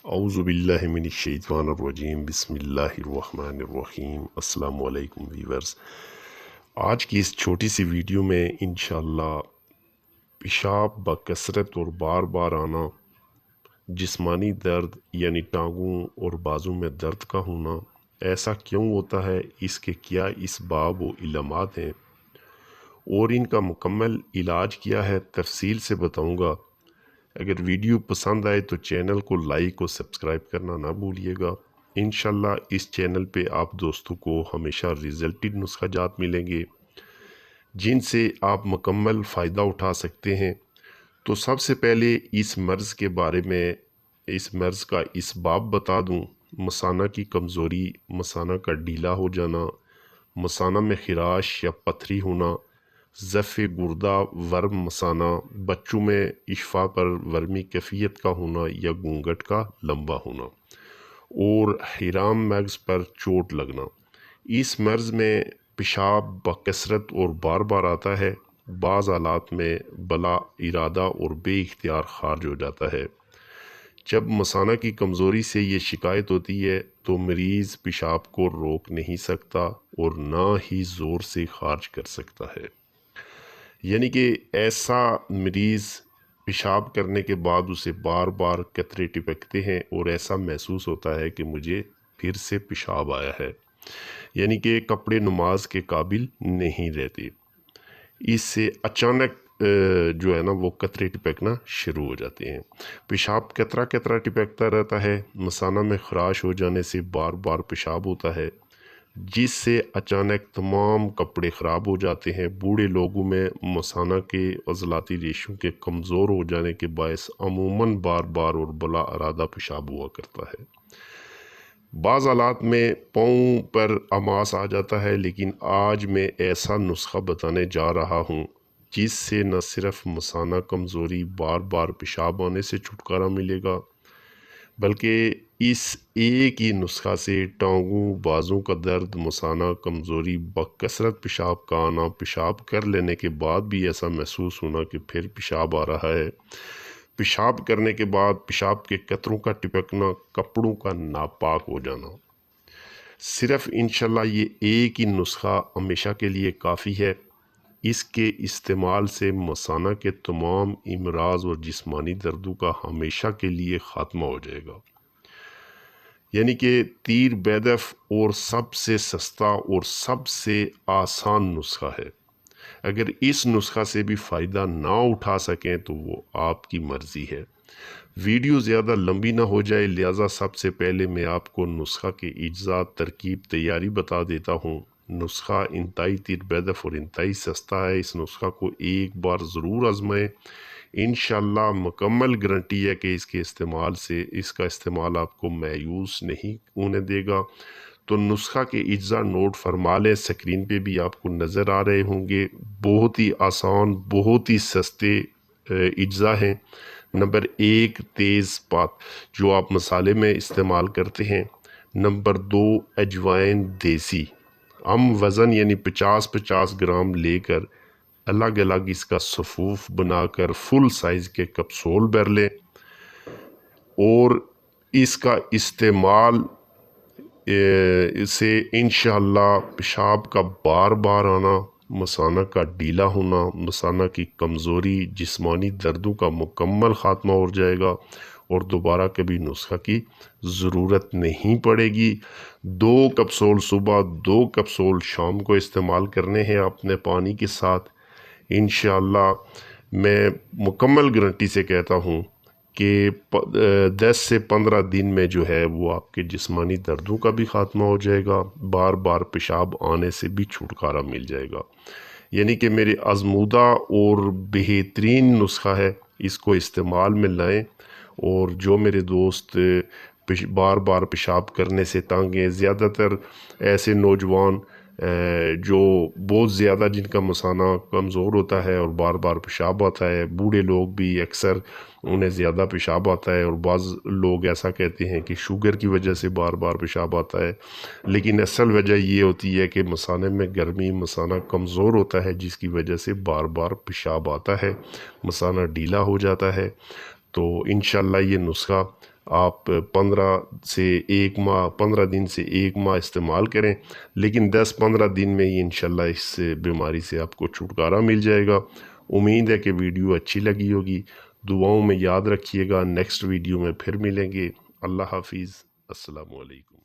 अऊज़ु बिल्लाहि मिनश्शैतानिर्रजीम बिस्मिल्लाहिर्रहमानिर्रहीम। अस्सलामु अलैकुम व्यूअर्स, आज की इस छोटी सी वीडियो में इंशाअल्लाह पेशाब बकसरत और बार बार आना, जिस्मानी दर्द यानी टांगों और बाजू में दर्द का होना ऐसा क्यों होता है, इसके क्या इसबाब व इलामात हैं और इनका मुकम्मल इलाज क्या है, तफसील से बताऊँगा। अगर वीडियो पसंद आए तो चैनल को लाइक और सब्सक्राइब करना ना भूलिएगा। इंशाल्लाह इस चैनल पे आप दोस्तों को हमेशा रिजल्टेड नुस्खा जात मिलेंगे जिनसे आप मुकम्मल फ़ायदा उठा सकते हैं। तो सबसे पहले इस मर्ज़ के बारे में, इस मर्ज़ का इसबाब बता दूं। मसाना की कमज़ोरी, मसाना का ढीला हो जाना, मसाना में खिराश या पथरी होना, ज़फ़ गुर्दा, वर्म मसाना, बच्चों में इशफा पर वर्मी कैफियत का होना या घूंघट का लंबा होना और हिराम मैग्स पर चोट लगना। इस मर्ज़ में पेशाब बकसरत और बार बार आता है। बाज़ हालात में बला इरादा और बेइख्तियार खारिज हो जाता है। जब मसाना की कमज़ोरी से ये शिकायत होती है तो मरीज़ पेशाब को रोक नहीं सकता और ना ही ज़ोर से खारिज कर सकता है। यानी कि ऐसा मरीज़ पेशाब करने के बाद उसे बार बार कतरे टिपकते हैं और ऐसा महसूस होता है कि मुझे फिर से पेशाब आया है, यानी कि कपड़े नमाज के काबिल नहीं रहते। इससे अचानक जो है ना वो कतरे टिपकना शुरू हो जाते हैं। पेशाब कतरा कतरा टिपकता रहता है। मसाना में खराश हो जाने से बार बार पेशाब होता है, जिससे अचानक तमाम कपड़े ख़राब हो जाते हैं। बूढ़े लोगों में मसाना के अज़लाती रेशों के कमज़ोर हो जाने के बायस अमूमन बार बार और बला इरादा पेशाब हुआ करता है। बाज़ हालात में पाँव पर अमास आ जाता है, लेकिन आज मैं ऐसा नुस्खा बताने जा रहा हूँ जिससे न सिर्फ मसाना कमज़ोरी, बार बार पेशाब आने से छुटकारा मिलेगा, बल्कि इस एक ही नुस्खा से टांगों बाजों का दर्द, मसाना कमज़ोरी, बकसरत पेशाब का आना, पेशाब कर लेने के बाद भी ऐसा महसूस होना कि फिर पेशाब आ रहा है, पेशाब करने के बाद पेशाब के कतरों का टिपकना, कपड़ों का नापाक हो जाना। सिर्फ इंशाल्लाह ये एक ही नुस्खा हमेशा के लिए काफ़ी है। इसके इस्तेमाल से मसाना के तमाम इमराज और जिस्मानी दर्दों का हमेशा के लिए ख़ात्मा हो जाएगा। यानी कि तीर बेदफ और सबसे सस्ता और सबसे आसान नुस्खा है। अगर इस नुस्खा से भी फ़ायदा ना उठा सकें तो वो आपकी मर्ज़ी है। वीडियो ज़्यादा लंबी ना हो जाए, लिहाजा सबसे पहले मैं आपको नुस्खा के इज्ज़ात, तरकीब, तैयारी बता देता हूँ। नुस्खा इंतहाई तीर बेदफ और इंतहाई सस्ता है। इस नुस्खा को एक बार ज़रूर आजमाएं। इंशाल्लाह मुकम्मल गारंटी है कि इसके इस्तेमाल से, इसका इस्तेमाल आपको मायूस नहीं होने देगा। तो नुस्खा के इज्ज़ा नोट फरमा लें, स्क्रीन पे भी आपको नज़र आ रहे होंगे। बहुत ही आसान, बहुत ही सस्ते इज्ज़ा हैं। नंबर 1 तेज़पात, जो आप मसाले में इस्तेमाल करते हैं। नंबर 2 अजवाइन देसी। हम वज़न यानी 50-50 ग्राम लेकर अलग अलग इसका सफ़ूफ बनाकर फुल साइज़ के कैप्सूल भर लें और इसका इस्तेमाल इससे इंशाअल्लाह पेशाब का बार बार आना, मसाना का ढीला होना, मसाना की कमज़ोरी, जिस्मानी दर्दों का मुकम्मल ख़ात्मा हो जाएगा और दोबारा कभी नुस्खा की ज़रूरत नहीं पड़ेगी। 2 कैप्सूल सुबह, 2 कैप्सूल शाम को इस्तेमाल करने हैं अपने पानी के साथ। इंशाअल्लाह मैं मुकम्मल गारंटी से कहता हूँ कि 10 से 15 दिन में जो है वो आपके जिस्मानी दर्दों का भी ख़ात्मा हो जाएगा, बार बार पेशाब आने से भी छुटकारा मिल जाएगा। यानी कि मेरे आज़मूदा और बेहतरीन नुस्खा है, इसको इस्तेमाल में लाएं। और जो मेरे दोस्त बार बार पेशाब करने से तंग हैं, ज़्यादातर ऐसे नौजवान जो बहुत ज़्यादा, जिनका मसाना कमज़ोर होता है और बार बार पेशाब आता है, बूढ़े लोग भी अक्सर उन्हें ज़्यादा पेशाब आता है और बाज़ लोग ऐसा कहते हैं कि शुगर की वजह से बार बार पेशाब आता है, लेकिन असल वजह ये होती है कि मसाने में गर्मी, मसाना कमज़ोर होता है, जिसकी वजह से बार बार पेशाब आता है, मसाना ढीला हो जाता है। तो इंशाल्लाह ये नुस्खा آپ 15 دن سے 1 ماہ استعمال کریں، لیکن 10-15 دن میں ہی انشاءاللہ اس بیماری سے آپ کو چھٹکارا مل جائے گا۔ امید ہے کہ ویڈیو اچھی لگی ہوگی، دعاؤں میں یاد رکھیے گا۔ نیکسٹ ویڈیو میں پھر ملیں گے۔ اللہ حافظ، السلام علیکم۔